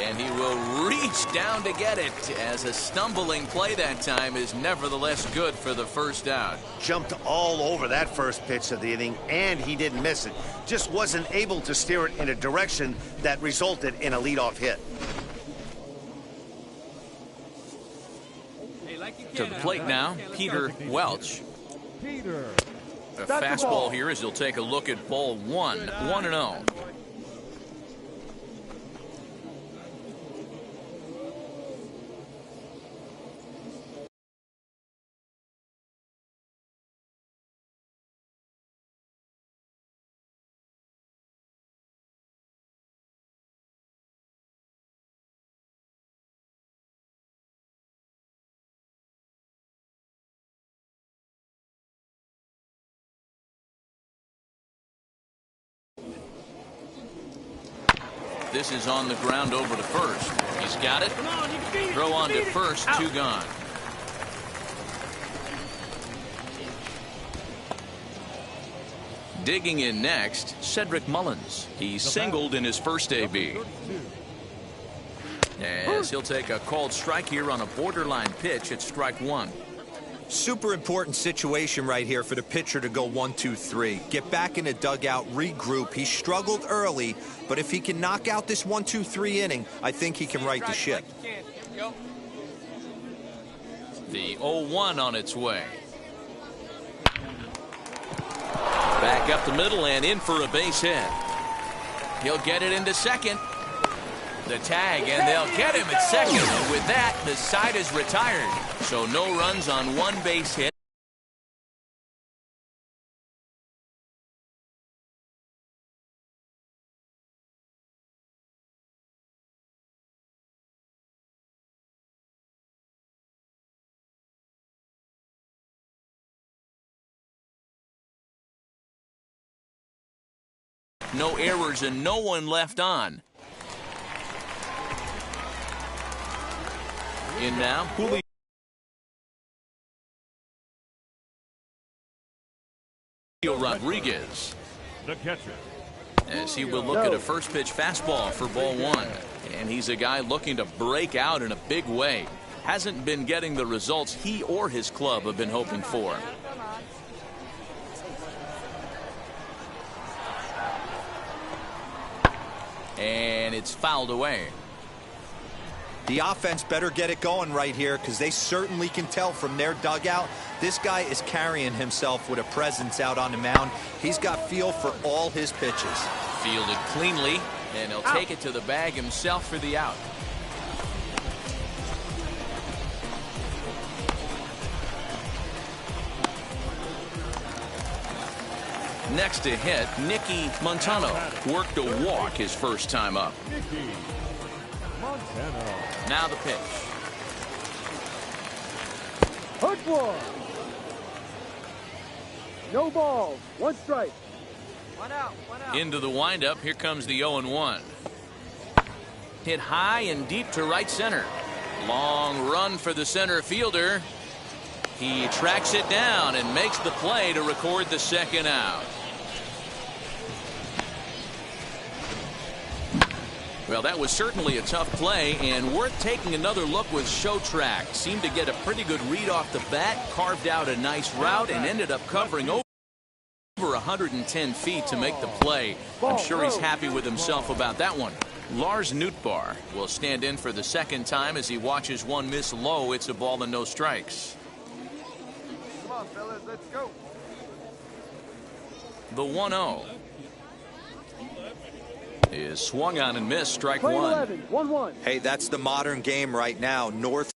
And he will reach down to get it, as a stumbling play that time is nevertheless good for the first out. Jumped all over that first pitch of the inning, and he didn't miss it. Just wasn't able to steer it in a direction that resulted in a leadoff hit. To the plate now, Peter Welch. A fastball here as he'll take a look at ball one. 1-0. This is on the ground over to first. He's got it. Throw on to first, 2 gone. Digging in next, Cedric Mullins. He singled in his first AB. As he'll take a called strike here on a borderline pitch at strike 1. Super important situation right here for the pitcher to go 1-2-3. Get back in the dugout, regroup. He struggled early, but if he can knock out this 1-2-3 inning, I think he can right the ship. The 0-1 on its way. Back up the middle and in for a base hit. He'll get it into second. The tag, and they'll get him at second. And with that, the side is retired. So no runs on 1 base hit. No errors and no one left on. In now, Julio Rodriguez. The catcher. As he will look at a first pitch fastball for ball 1. And he's a guy looking to break out in a big way. Hasn't been getting the results he or his club have been hoping for. And it's fouled away. The offense better get it going right here, because they certainly can tell from their dugout this guy is carrying himself with a presence out on the mound. He's got feel for all his pitches. Fielded cleanly, and he'll take it to the bag himself for the out. Next to hit, Nicky Montano worked a walk his first time up. Now the pitch. Hook one. No balls. 1 strike. 1 out. 1 out. Into the windup. Here comes the 0-1. Hit high and deep to right center. Long run for the center fielder. He tracks it down and makes the play to record the second out. Well, that was certainly a tough play, and worth taking another look with Showtrack. Seemed to get a pretty good read off the bat, carved out a nice route, and ended up covering over 110 feet to make the play. I'm sure he's happy with himself about that one. Lars Nootbaar will stand in for the second time as he watches one miss low. It's a ball and no strikes. Come on, fellas, let's go. The 1-0 is swung on and missed. Strike 1. 1-1. Hey, that's the modern game right now. North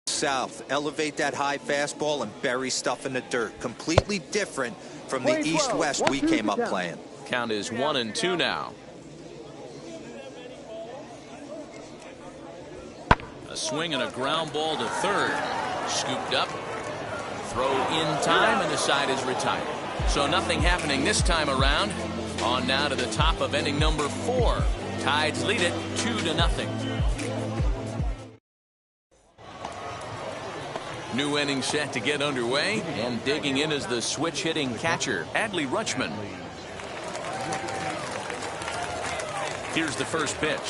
south. Elevate that high fastball and bury stuff in the dirt. Completely different from the east-west we came up playing. Count is 1-2 now. A swing and a ground ball to third. Scooped up. Throw in time, and the side is retired. So nothing happening this time around. On now to the top of inning number 4. Tides lead it 2-0. New inning set to get underway, and digging in is the switch hitting catcher, Adley Rutschman. Here's the first pitch.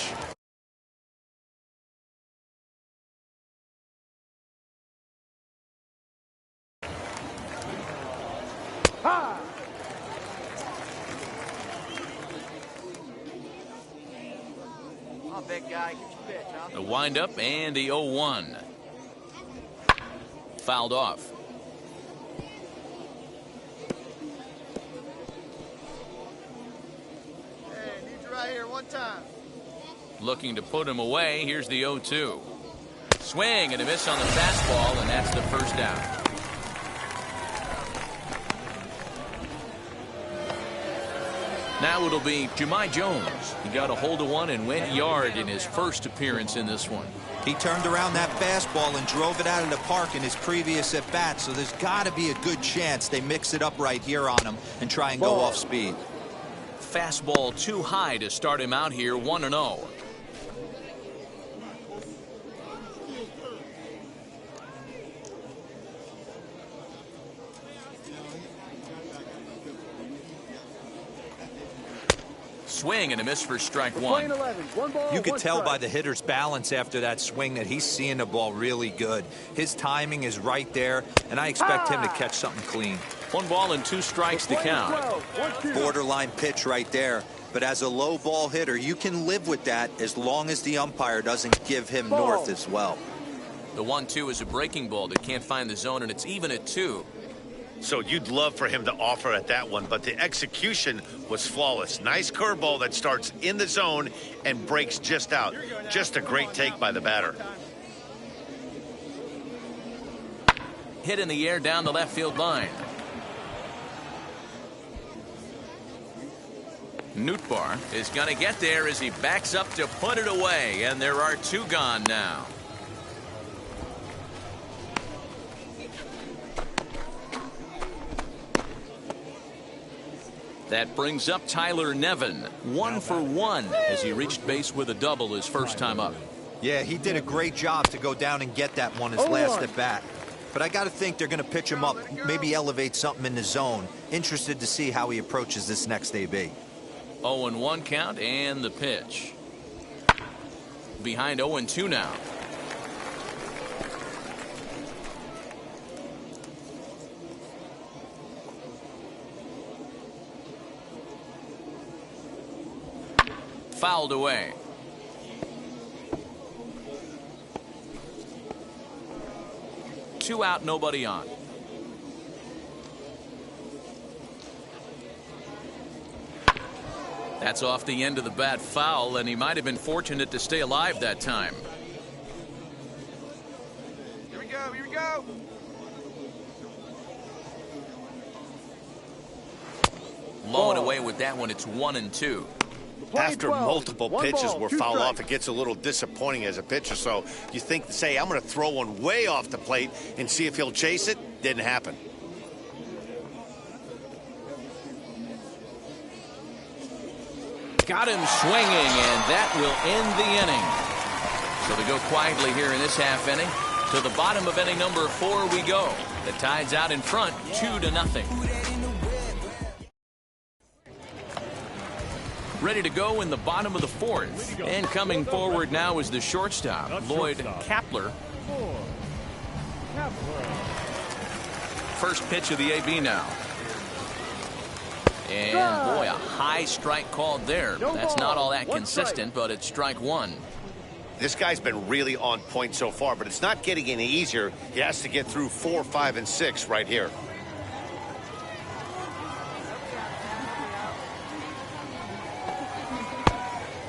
Big guy, get your pitch, huh? The windup and the 0-1. Fouled off. Hey, need you right here one time. Looking to put him away. Here's the 0-2. Swing and a miss on the fastball, and that's the first down. Now it'll be Jahmai Jones. He got a hold of one and went yard in his first appearance in this one. He turned around that fastball and drove it out of the park in his previous at-bat, so there's got to be a good chance they mix it up right here on him and try and go off speed. Fastball too high to start him out here, 1-0. Swing and a miss for strike one. You could tell by the hitter's balance after that swing that he's seeing the ball really good. His timing is right there, and I expect him to catch something clean. 1 ball and 2 strikes to count. Borderline pitch right there. But as a low ball hitter, you can live with that as long as the umpire doesn't give him north as well. The 1-2 is a breaking ball that can't find the zone, and it's even at 2. So you'd love for him to offer at that one, but the execution was flawless. Nice curveball that starts in the zone and breaks just out. Just a great take by the batter. Hit in the air down the left field line. Nootbaar is going to get there as he backs up to put it away, and there are 2 gone now. That brings up Tyler Nevin, 1 for 1 as he reached base with a double his first time up. Yeah, he did a great job to go down and get that one his last at bat. But I got to think they're going to pitch him up, maybe elevate something in the zone. Interested to see how he approaches this next AB. 0-1 count and the pitch. Behind 0-2 now. Fouled away. Two out, nobody on. That's off the end of the bat foul, and he might have been fortunate to stay alive that time. Here we go, here we go. Low and away with that one. It's 1-2. After multiple pitches were fouled off, it gets a little disappointing as a pitcher. So you think, say, I'm going to throw one way off the plate and see if he'll chase it. Didn't happen. Got him swinging, and that will end the inning. So to go quietly here in this half inning, to the bottom of inning number 4 we go. The Tide's out in front, 2-0. Ready to go in the bottom of the 4th. And coming forward now is the shortstop, Lloyd Kapler. First pitch of the AB now. And boy, a high strike called there. That's not all that consistent, but it's strike 1. This guy's been really on point so far, but it's not getting any easier. He has to get through 4, 5, and 6 right here.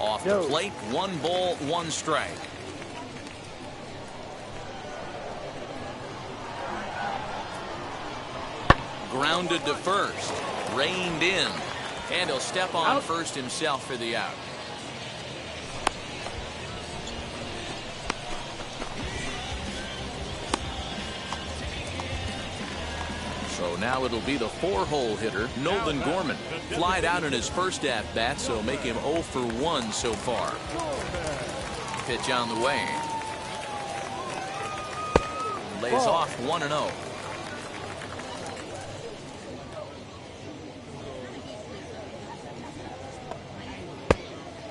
Off the plate, 1 ball, 1 strike. Grounded to first, reined in, and he'll step on first himself for the out. So now it'll be the 4-hole hitter, Nolan Gorman. Flied out in his first at-bat, so make him 0 for 1 so far. Pitch on the way. Lays off 1-0.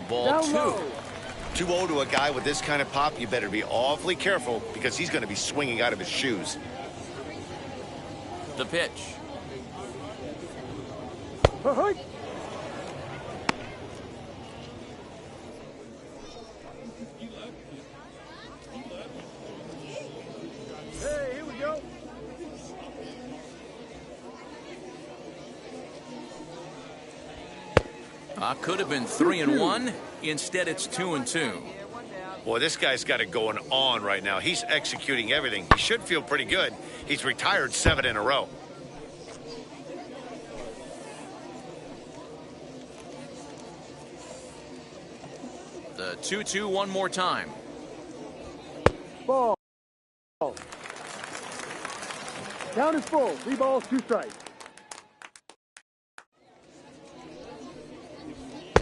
Ball 2. 2-0 to a guy with this kind of pop, you better be awfully careful because he's going to be swinging out of his shoes. The pitch. Hey, here we go. Could have been 3-1. Instead, it's 2-2. Boy, this guy's got it going on right now. He's executing everything. He should feel pretty good. He's retired 7 in a row. The 2-2 one more time. Ball. Count is full. 3 balls, 2 strikes.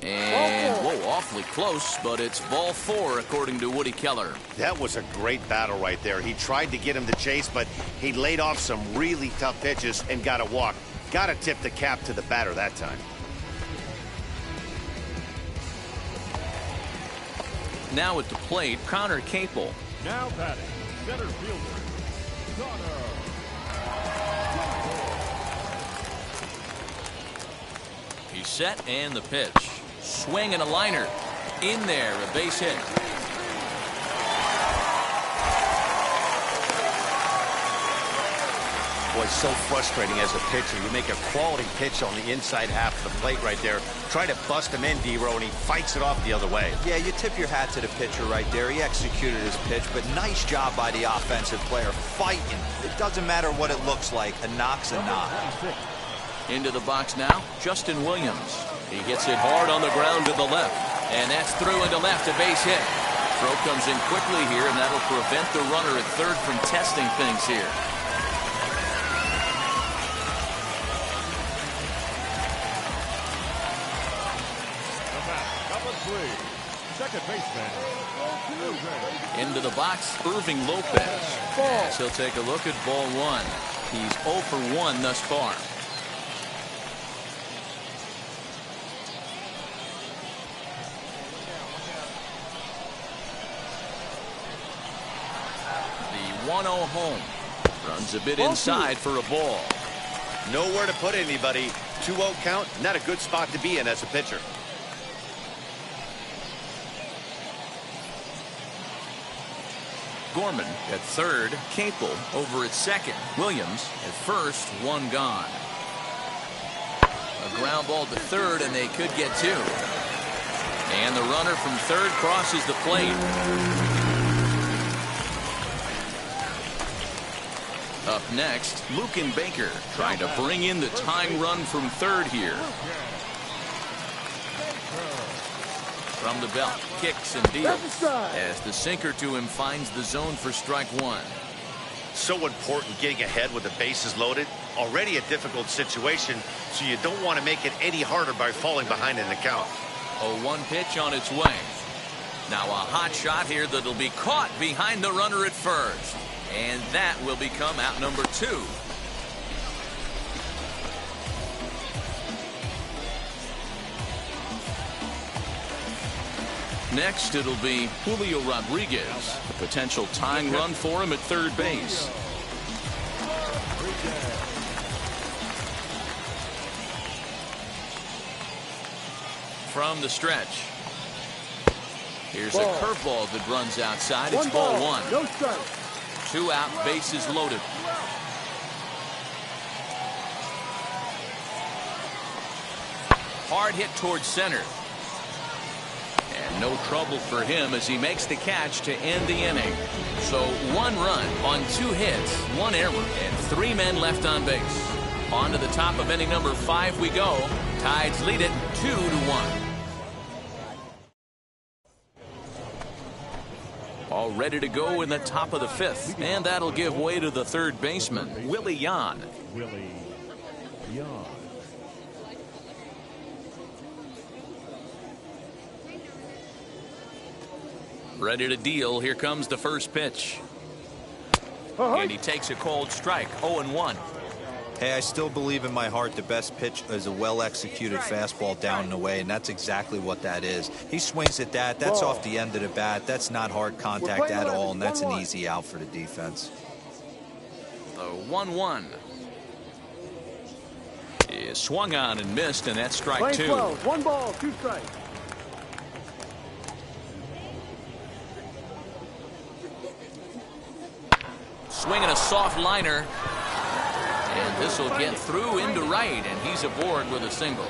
And, whoa, awfully close, but it's ball 4, according to Woody Keller. That was a great battle right there. He tried to get him to chase, but he laid off some really tough pitches and got a walk. Got to tip the cap to the batter that time. Now at the plate, Connor Capel. Now batting, center fielder, Connor. He's set, and the pitch. Swing and a liner. In there, a base hit. Boy, so frustrating as a pitcher. You make a quality pitch on the inside half of the plate right there. Try to bust him in, D-Row, and he fights it off the other way. Yeah, you tip your hat to the pitcher right there. He executed his pitch, but nice job by the offensive player fighting. It doesn't matter what it looks like. A knock's a knock. Into the box now, Justin Williams. He hits it hard on the ground to the left, and that's through into left, a base hit. Throw comes in quickly here, and that'll prevent the runner at third from testing things here. Number 3, second baseman. Into the box, Irving Lopez. As he'll take a look at ball 1. He's 0 for 1 thus far. The 1-0 home. Runs a bit inside for a ball. Nowhere to put anybody. 2-0 count, not a good spot to be in as a pitcher. Gorman at third, Capel over at second. Williams at first, 1 gone. A ground ball to third, and they could get 2. And the runner from third crosses the plate. Up next, Luken Baker trying to bring in the tying run from third here. From the belt, kicks and deals as the sinker to him finds the zone for strike 1. So important getting ahead with the bases loaded. Already a difficult situation, so you don't want to make it any harder by falling behind in the count. A 1 pitch on its way. Now a hot shot here that'll be caught behind the runner at first. And that will become out number 2. Next, it'll be Julio Rodriguez. A potential tying run for him at third base. From the stretch. Here's a curveball that runs outside. It's ball 1. No strike. 2 out, bases loaded. Hard hit towards center. And no trouble for him as he makes the catch to end the inning. So 1 run on 2 hits, 1 error, and 3 men left on base. On to the top of inning number 5 we go. Tides lead it 2-1. All ready to go in the top of the 5th. And that'll give way to the third baseman, Willie Yan. Willie Yan. Ready to deal. Here comes the first pitch. And he takes a cold strike, 0-1. Hey, I still believe in my heart the best pitch is a well-executed fastball down and away, and that's exactly what that is. He swings at that. That's off the end of the bat. That's not hard contact at all, and that's an easy out for the defense. The 1-1 is swung on and missed, and that's strike 2. 1 ball, 2 strikes. Swinging a soft liner. And this will get through into right, and he's aboard with a single.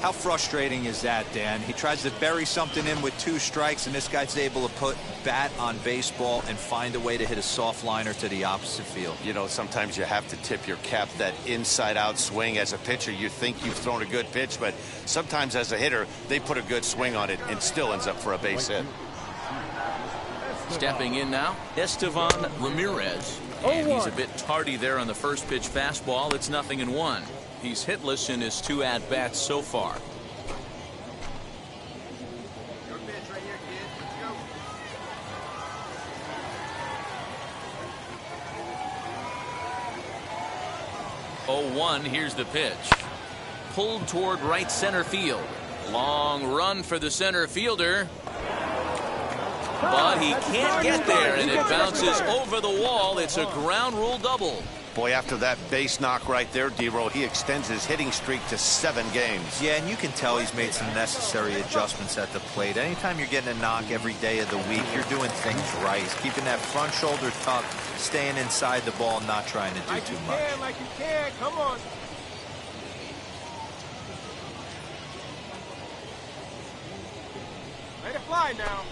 How frustrating is that, Dan? He tries to bury something in with 2 strikes, and this guy's able to put bat on baseball and find a way to hit a soft liner to the opposite field. You know, sometimes you have to tip your cap that inside-out swing. As a pitcher, you think you've thrown a good pitch, but sometimes as a hitter, they put a good swing on it and still ends up for a base hit. Stepping in now, Estevan Ramirez. And he's a bit tardy there on the first pitch fastball. It's 0-1. He's hitless in his 2 at-bats so far. Your pitch right here, kid. Let's go. 0-1, here's the pitch. Pulled toward right center field. Long run for the center fielder. But he can't get there, and it bounces over the wall. It's a ground rule double. Boy, after that base knock right there, D-Roll, he extends his hitting streak to 7 games. Yeah, and you can tell he's made some necessary adjustments at the plate. Anytime you're getting a knock every day of the week, you're doing things right. He's keeping that front shoulder tucked, staying inside the ball, not trying to do too much. Like you can. Come on. Let it fly now.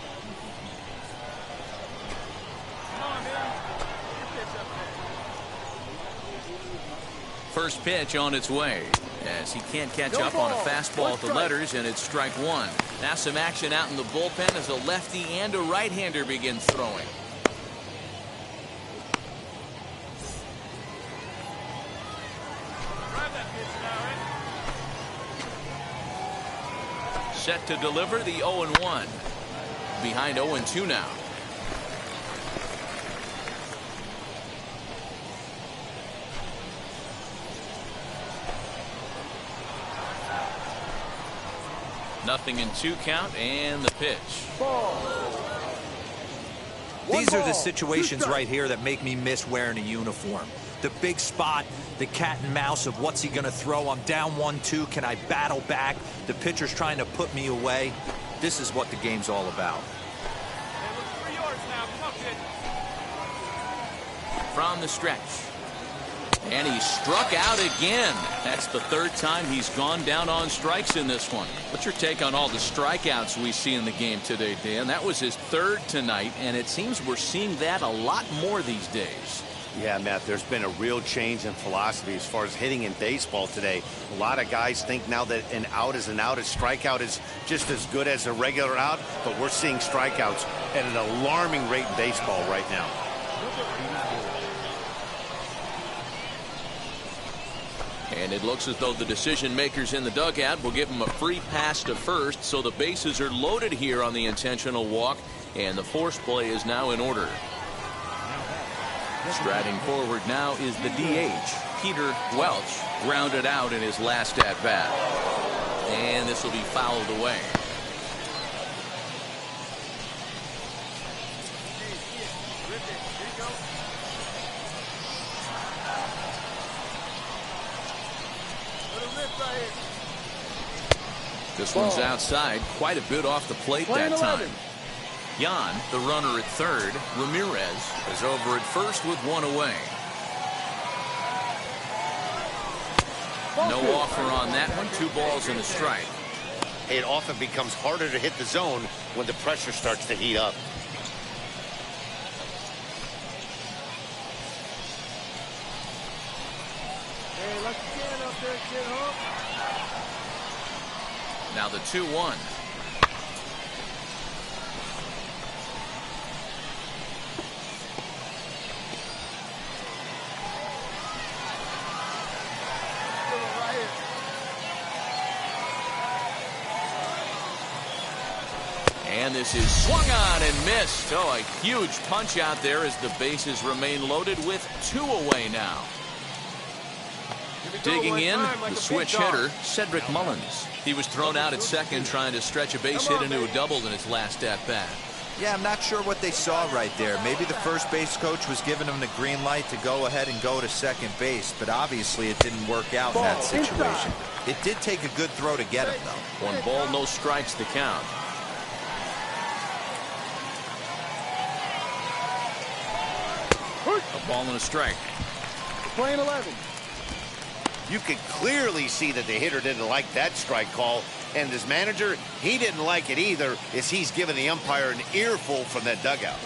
First pitch on its way, as he can't catch up on a fastball at the letters, and it's strike 1. Now some action out in the bullpen as a lefty and a right-hander begin throwing. Set to deliver the 0-1. Behind 0-2 now. Nothing in 2 count, and the pitch. These are the situations right here that make me miss wearing a uniform. The big spot, the cat and mouse of what's he going to throw. I'm down 1-2. Can I battle back? The pitcher's trying to put me away. This is what the game's all about. From the stretch. And he struck out again. That's the 3rd time he's gone down on strikes in this one. What's your take on all the strikeouts we see in the game today, Dan? That was his 3rd tonight, and it seems we're seeing that a lot more these days. Yeah, Matt, there's been a real change in philosophy as far as hitting in baseball today. A lot of guys think now that an out is an out, a strikeout is just as good as a regular out, but we're seeing strikeouts at an alarming rate in baseball right now. And it looks as though the decision makers in the dugout will give him a free pass to first, so the bases are loaded here on the intentional walk, and the force play is now in order. Striding forward now is the DH, Peter Welch, grounded out in his last at-bat. And this will be fouled away. This one's outside, quite a bit off the plate that time. Jan, the runner at third. Ramirez is over at first with 1 away. No offer on that one. 2 balls and a strike. It often becomes harder to hit the zone when the pressure starts to heat up. Hey, let's get up there, kid, huh? Now the 2-1. And this is swung on and missed. Oh, a huge punch out there as the bases remain loaded with 2 away now. Digging in, the switch hitter, Cedric Mullins. He was thrown out at second trying to stretch a base hit into a double in his last at-bat. Yeah, I'm not sure what they saw right there. Maybe the first base coach was giving him the green light to go ahead and go to second base, but obviously it didn't work out in that situation. It did take a good throw to get him, though. 1 ball, no strikes the count. A ball and a strike. Playing 11. You could clearly see that the hitter didn't like that strike call, and his manager, he didn't like it either, as he's giving the umpire an earful from that dugout.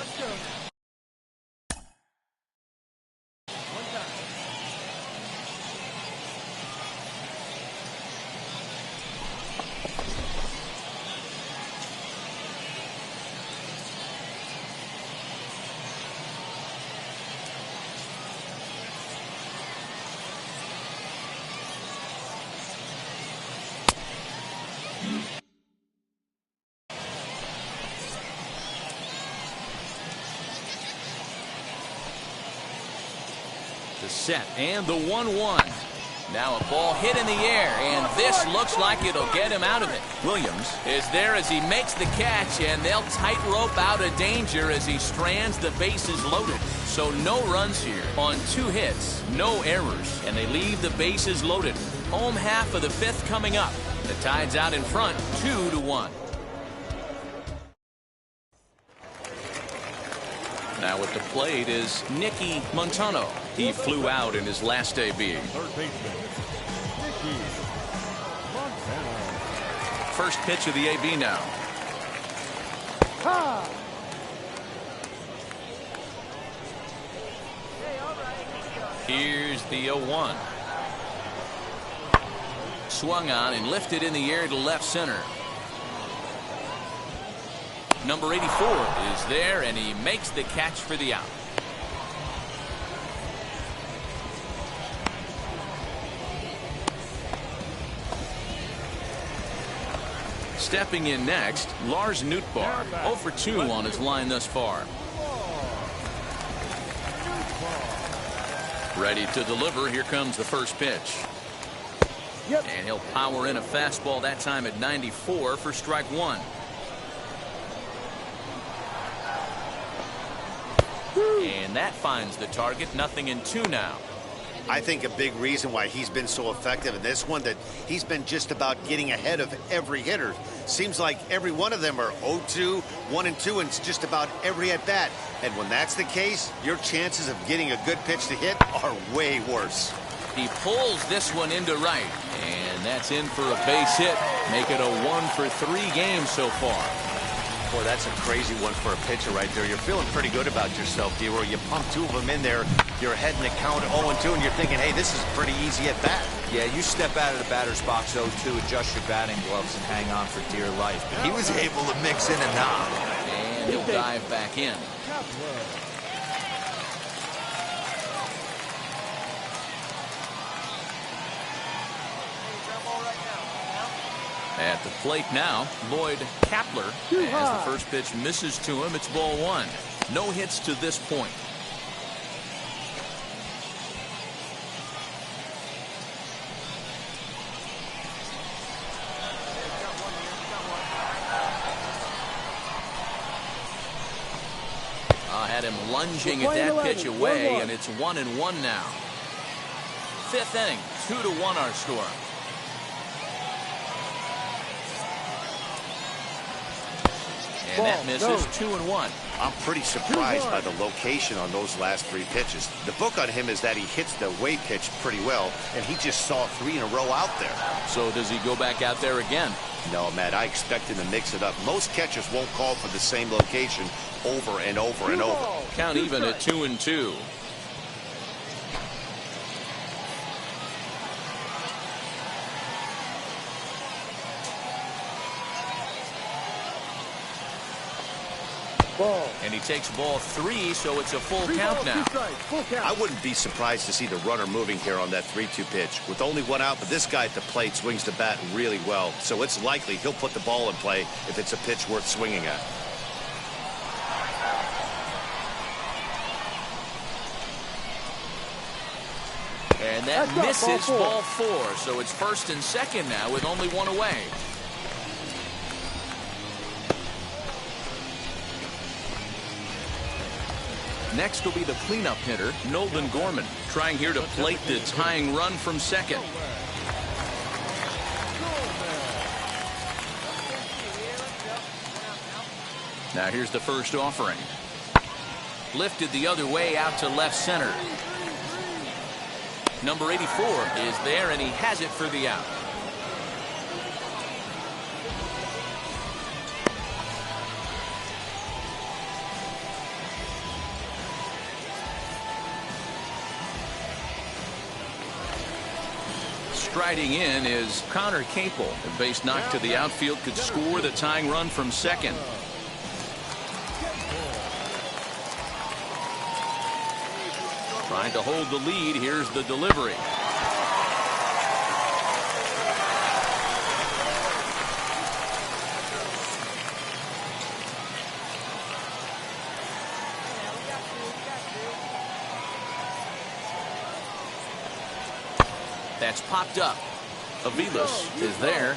The set and the 1-1. Now a ball hit in the air, and this looks like it'll get him out of it. Williams is there as he makes the catch, and they'll tightrope out of danger as he strands the bases loaded. So no runs here on 2 hits, no errors, and they leave the bases loaded. Home half of the 5th coming up. The Tide's out in front, 2-1. Now at the plate is Nicky Montano. He flew out in his last AB. Third baseman, Nicky Montano. First pitch of the AB now. Ha! Here's the 0-1. Swung on and lifted in the air to left center. Number 84 is there, and he makes the catch for the out. Stepping in next, Lars Nootbaar, 0 for 2 on his line thus far. Ready to deliver. Here comes the first pitch. Yep. And he'll power in a fastball that time at 94 for strike 1. And that finds the target. 0-2 now. I think a big reason why he's been so effective in this one, that he's been just about getting ahead of every hitter. Seems like every one of them are 0-2, 1-2, and it's just about every at bat. And when that's the case, your chances of getting a good pitch to hit are way worse. He pulls this one into right, and that's in for a base hit. Make it a 1 for 3 games so far. Boy, that's a crazy one for a pitcher right there. You're feeling pretty good about yourself, D-Roy. You pump 2 of them in there. You're ahead in the count 0-2, and you're thinking, hey, this is pretty easy at bat. Yeah, you step out of the batter's box 0-2, adjust your batting gloves, and hang on for dear life. But he was able to mix in a knock. And he'll dive back in. At the plate now, Lloyd Kapler. As the first pitch misses to him, it's ball 1. No hits to this point. Had him lunging at that pitch away, and it's 1-1 now. 5th inning, 2-1 our score. And that misses. 2-1. I'm pretty surprised by the location on those last 3 pitches. The book on him is that he hits the away pitch pretty well, and he just saw 3 in a row out there. So does he go back out there again? No, Matt, I expect him to mix it up. Most catchers won't call for the same location over and over and over. Count even at 2-2. Ball. And he takes ball 3, so it's a full 3 count balls, now. 2 strikes. Full count. I wouldn't be surprised to see the runner moving here on that 3-2 pitch. With only 1 out, but this guy at the plate swings the bat really well, so it's likely he'll put the ball in play if it's a pitch worth swinging at. And that misses ball 4, so it's first and second now with only 1 away. Next will be the cleanup hitter, Nolan Gorman, trying here to plate the tying run from second. Now here's the first offering. Lifted the other way out to left center. Number 84 is there, and he has it for the out. Striding in is Connor Capel. A base knock to the outfield could score the tying run from second. Trying to hold the lead. Here's the delivery. That's popped up. Aviles is there.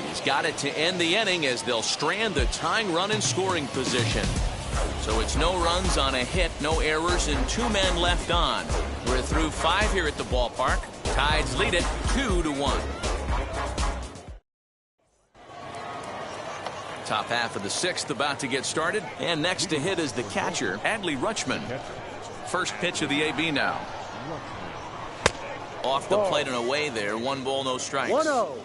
He's got it to end the inning as they'll strand the tying run in scoring position. So it's no runs on a hit, no errors, and 2 men left on. We're through 5 here at the ballpark. Tides lead it 2-1. Top half of the 6th about to get started. And next to hit is the catcher, Adley Rutschman. First pitch of the AB now. Off the plate and away there. 1 ball, no strikes. 1-0.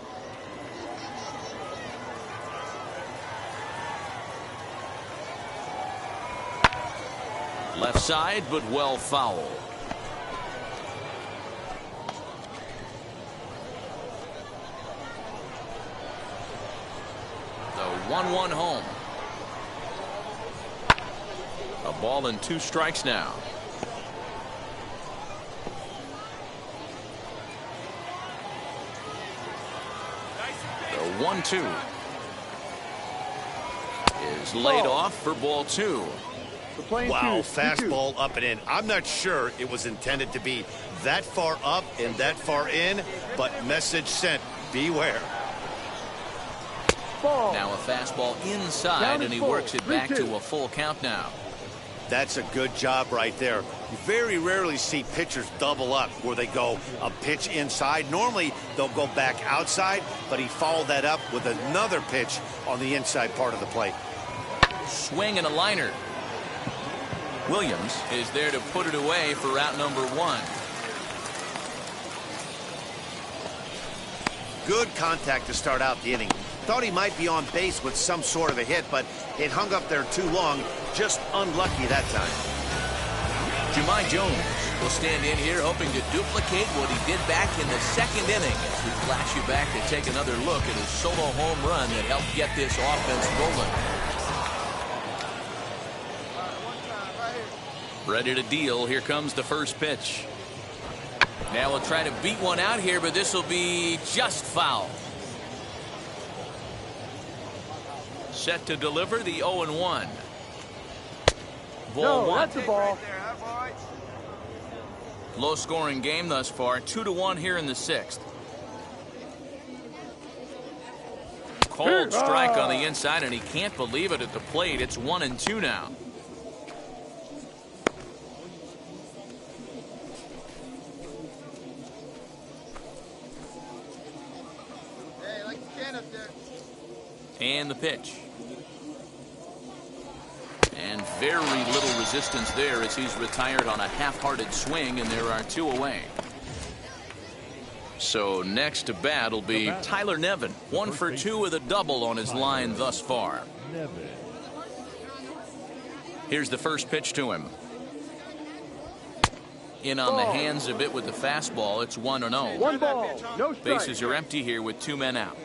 Left side, but well foul. The 1-1 home. A ball and 2 strikes now. The 1-2 is laid off for ball 2. Wow, fastball up and in. I'm not sure it was intended to be that far up and that far in, but message sent, beware. Ball. Now a fastball inside, and he works it back to a full count now. That's a good job right there. You very rarely see pitchers double up where they go a pitch inside. Normally they'll go back outside, but he followed that up with another pitch on the inside part of the plate. Swing and a liner. Williams is there to put it away for out number 1. Good contact to start out the inning. Thought he might be on base with some sort of a hit, but it hung up there too long. Just unlucky that time. Jahmai Jones will stand in here hoping to duplicate what he did back in the 2nd inning. As we flash you back to take another look at his solo home run that helped get this offense rolling. Ready to deal. Here comes the first pitch. Now we'll try to beat one out here, but this will be just foul. Set to deliver the 0-1. Ball 1. That's the ball. Low scoring game thus far. 2-1 here in the 6th. Cold strike on the inside, and he can't believe it at the plate. It's 1-2 now. And the pitch. And very little resistance there as he's retired on a half-hearted swing, and there are 2 away. So next to bat will be Tyler Nevin. 1 for 2 with a double on his line thus far. Here's the first pitch to him. In on the hands a bit with the fastball. It's 1-0. 1 ball, no strike. Bases are empty here with 2 men out.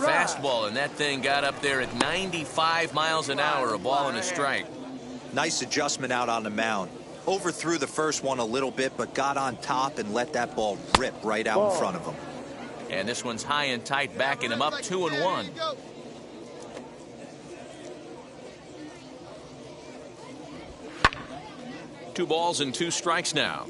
fastball, and that thing got up there at 95 miles an hour, a ball and a strike. Nice adjustment out on the mound. Overthrew the first one a little bit, but got on top and let that ball rip right out in front of him. And this one's high and tight, backing him up 2-1. 2 balls and 2 strikes now.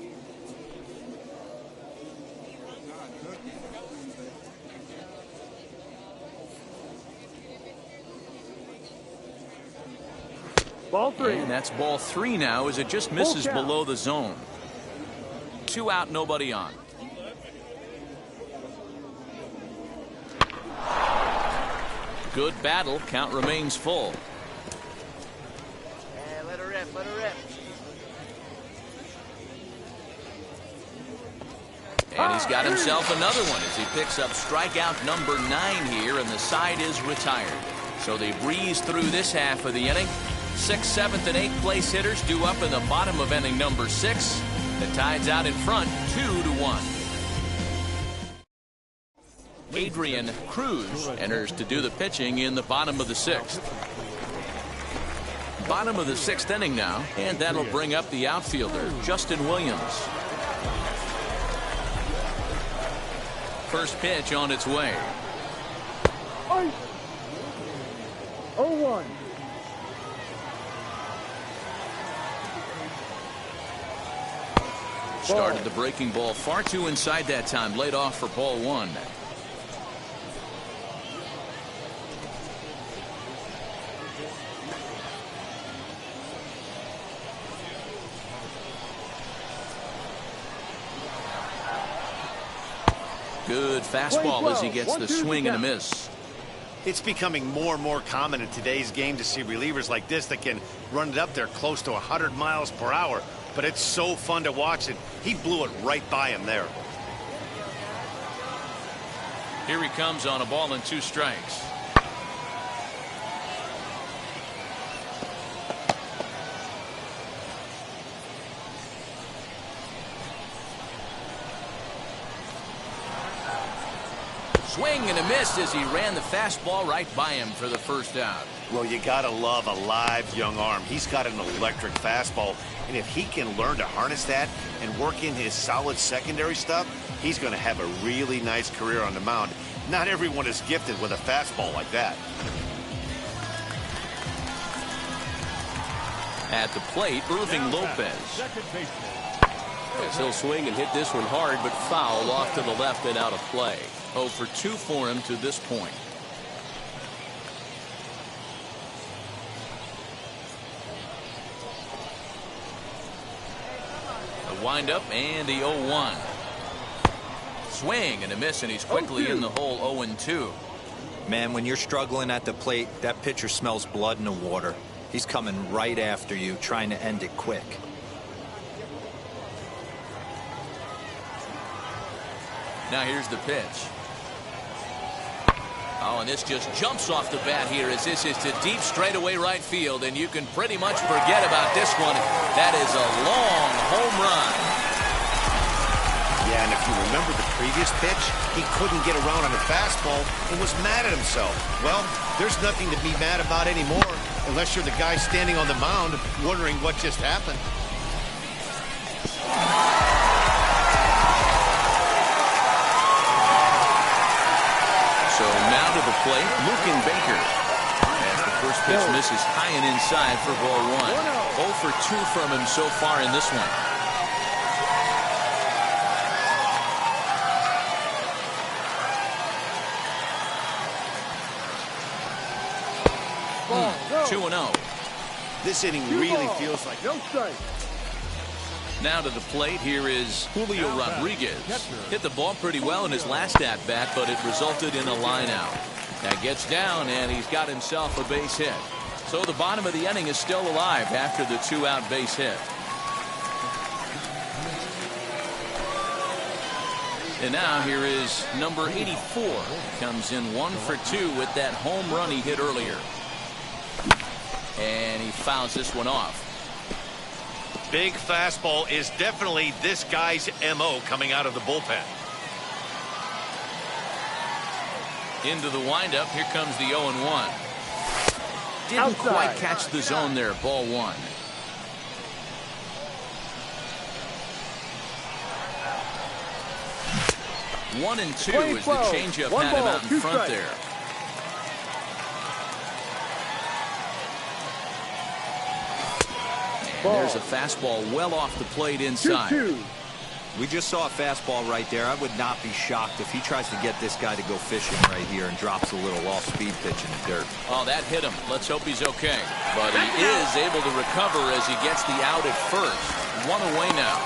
Ball 3. And that's ball 3 now as it just misses below the zone. 2 out, nobody on. Good battle. Count remains full. Yeah, let her rip, let her rip. And he's got himself another one as he picks up strikeout number 9 here, and the side is retired. So they breeze through this half of the inning. 6th, 7th, and 8th place hitters due up in the bottom of inning number 6. The Tide's out in front, 2-1. Adrian Cruz enters to do the pitching in the bottom of the 6th. Bottom of the 6th inning now, and that'll bring up the outfielder, Justin Williams. First pitch on its way. 0-1. Started the breaking ball far too inside that time. Laid off for ball 1. Good fastball as he gets the swing and a miss. It's becoming more and more common in today's game to see relievers like this that can run it up there close to 100 miles per hour. But it's so fun to watch it. He blew it right by him there. Here he comes on a ball and 2 strikes. Swing and a miss as he ran the fastball right by him for the first out. Well, you gotta love a live young arm. He's got an electric fastball, and if he can learn to harness that and work in his solid secondary stuff, he's going to have a really nice career on the mound. Not everyone is gifted with a fastball like that. At the plate, Irving Lopez. As he'll swing and hit this one hard, but foul off to the left and out of play. 0 for 2 for him to this point. The windup and the 0-1. Swing and a miss, and he's quickly in the hole. 0-2. Man, when you're struggling at the plate, that pitcher smells blood in the water. He's coming right after you, trying to end it quick. Now here's the pitch. Oh, and this just jumps off the bat here as this is to deep straightaway right field, and you can pretty much forget about this one. That is a long home run. Yeah, and if you remember the previous pitch, he couldn't get around on a fastball and was mad at himself. Well, there's nothing to be mad about anymore unless you're the guy standing on the mound wondering what just happened. So now to the plate, Luken Baker. As the first pitch misses high and inside for ball 1. 0 for 2 from him so far in this one. Ball, go. 2-0. This inning really feels like... No strike. Now to the plate, here is Julio Rodriguez. Hit the ball pretty well in his last at-bat, but it resulted in a line out. Now gets down, and he's got himself a base hit. So the bottom of the inning is still alive after the 2-out base hit. And now here is number 84. Comes in 1 for 2 with that home run he hit earlier. And he fouls this one off. Big fastball is definitely this guy's MO coming out of the bullpen. Into the windup. Here comes the 0-1. Didn't quite catch the zone there. Ball 1. One and 2 as the changeup had him out in front there. And there's a fastball well off the plate inside. 2-2. We just saw a fastball right there. I would not be shocked if he tries to get this guy to go fishing right here and drops a little off-speed pitch in the dirt. Oh, that hit him. Let's hope he's okay. But he is able to recover as he gets the out at first. One away now.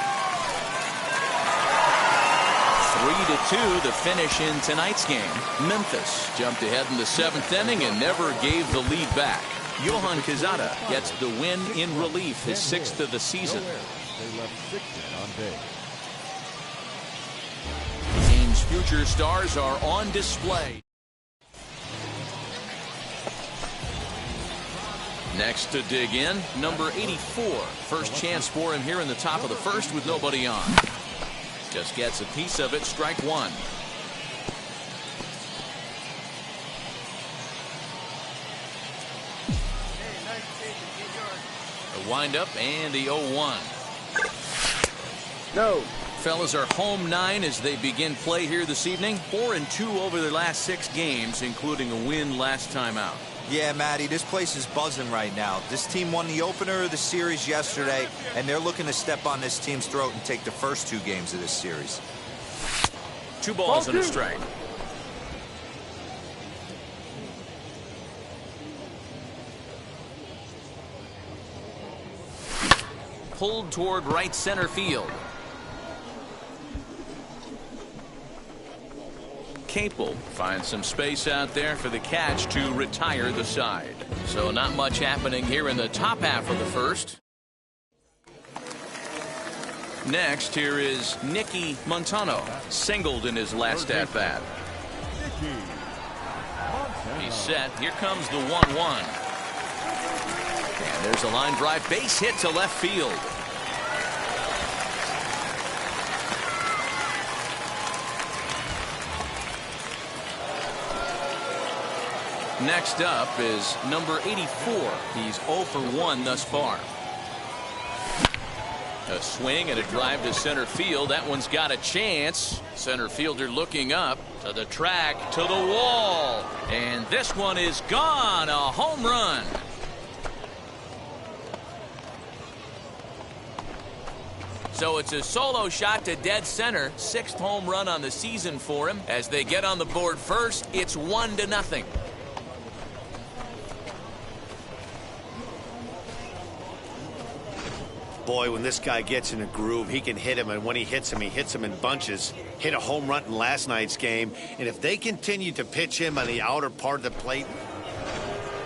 3-2 the finish in tonight's game. Memphis jumped ahead in the 7th inning and never gave the lead back. Johan Quezada gets the win in relief, his 6th of the season. They left 6 on base. Team's future stars are on display. Next to dig in, number 84. First chance for him here in the top of the first with nobody on. Just gets a piece of it, strike 1. A windup and the 0-1. No. Fellas are home 9 as they begin play here this evening. 4-2 over their last 6 games, including a win last time out. Yeah, Matty, this place is buzzing right now. This team won the opener of the series yesterday, and they're looking to step on this team's throat and take the first 2 games of this series. 2 balls and a strike. Pulled toward right center field. Capel finds some space out there for the catch to retire the side. So not much happening here in the top half of the first. Next, here is Nicky Montano, singled in his last at-bat. He's set. Here comes the 1-1. And there's a line drive base hit to left field. Next up is number 84. He's 0 for 1 thus far. A swing and a drive to center field. That one's got a chance. Center fielder looking up to the track, to the wall. And this one is gone. A home run. So it's a solo shot to dead center. 6th home run on the season for him. As they get on the board first, it's 1-0. Boy, when this guy gets in a groove, he can hit him, and when he hits him in bunches. Hit a home run in last night's game, and if they continue to pitch him on the outer part of the plate.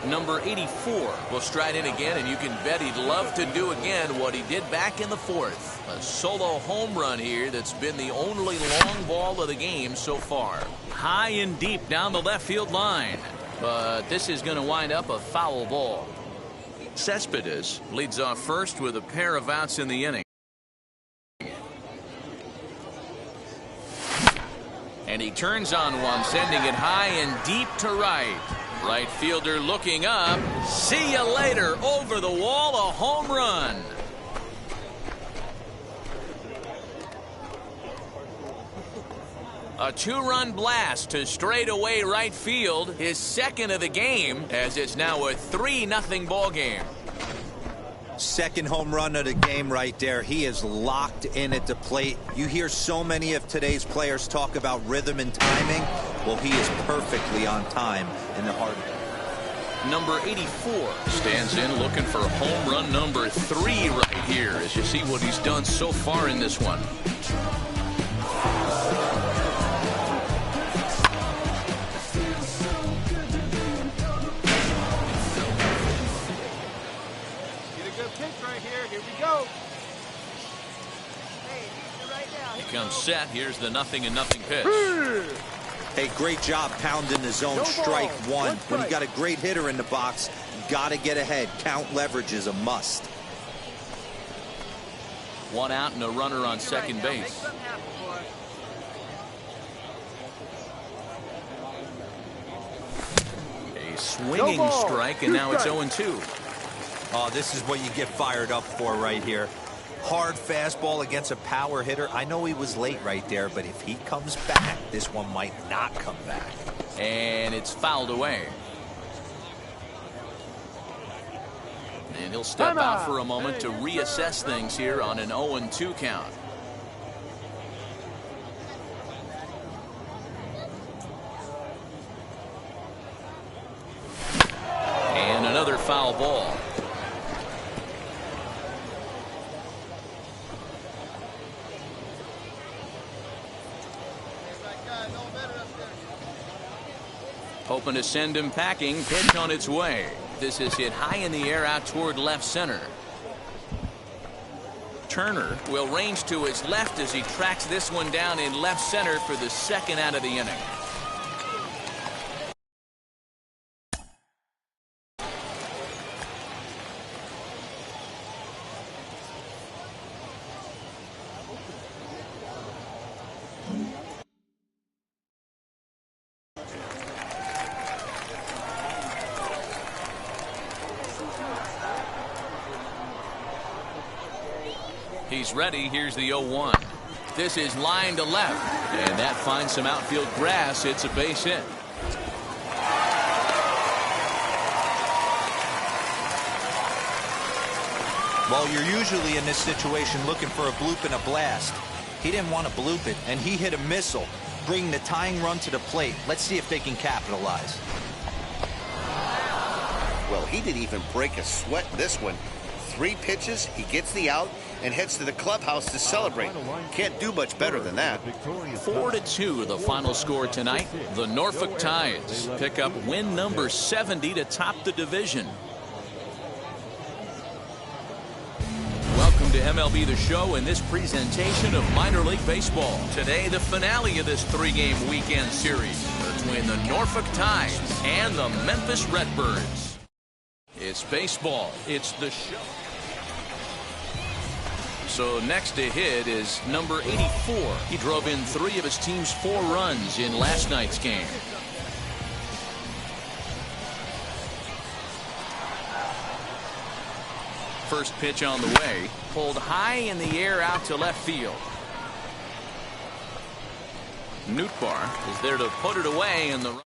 Number 84 will stride in again, and you can bet he'd love to do again what he did back in the 4th. A solo home run here that's been the only long ball of the game so far. High and deep down the left field line, but this is going to wind up a foul ball. Cespedes leads off first with a pair of outs in the inning. And he turns on one, sending it high and deep to right. Right fielder looking up. See you later. Over the wall, a home run. A 2-run blast to straightaway right field, his 2nd of the game, as it's now a 3-0 ball game. 2nd home run of the game right there. He is locked in at the plate. You hear so many of today's players talk about rhythm and timing. Well, he is perfectly on time in the hard. Number 84 stands in looking for home run number 3 right here, as you see what he's done so far in this one. Comes set. Here's the 0-0 pitch. Hey, great job pounding the zone. Strike 1. When you got a great hitter in the box, got to get ahead. Count leverage is a must. 1 out and a runner on second base. swinging strike, and now it's 0-2. Oh, this is what you get fired up for right here. Hard fastball against a power hitter. I know he was late right there, but if he comes back, this one might not come back. And it's fouled away. And he'll step out for a moment to reassess things here on an 0-2 count. And another foul ball. Hoping to send him packing. Pitch on its way. This is hit high in the air out toward left center. Turner will range to his left as he tracks this one down in left center for the second out of the inning. He's ready. Here's the 0-1. This is line to left, and that finds some outfield grass. It's a base hit. Well, you're usually in this situation looking for a bloop and a blast. He didn't want to bloop it, and he hit a missile, bringing the tying run to the plate. Let's see if they can capitalize. Well, he didn't even break a sweat this one. 3 pitches, he gets the out and heads to the clubhouse to celebrate. Can't do much better than that. 4-2 the final score tonight. The Norfolk Tides pick up win number 70 to top the division. Welcome to MLB The Show and this presentation of minor league baseball. Today, the finale of this 3-game weekend series between the Norfolk Tides and the Memphis Redbirds. It's baseball. It's the show. So next to hit is number 84. He drove in 3 of his team's 4 runs in last night's game. First pitch on the way, pulled high in the air out to left field. Nootbaar is there to put it away, and the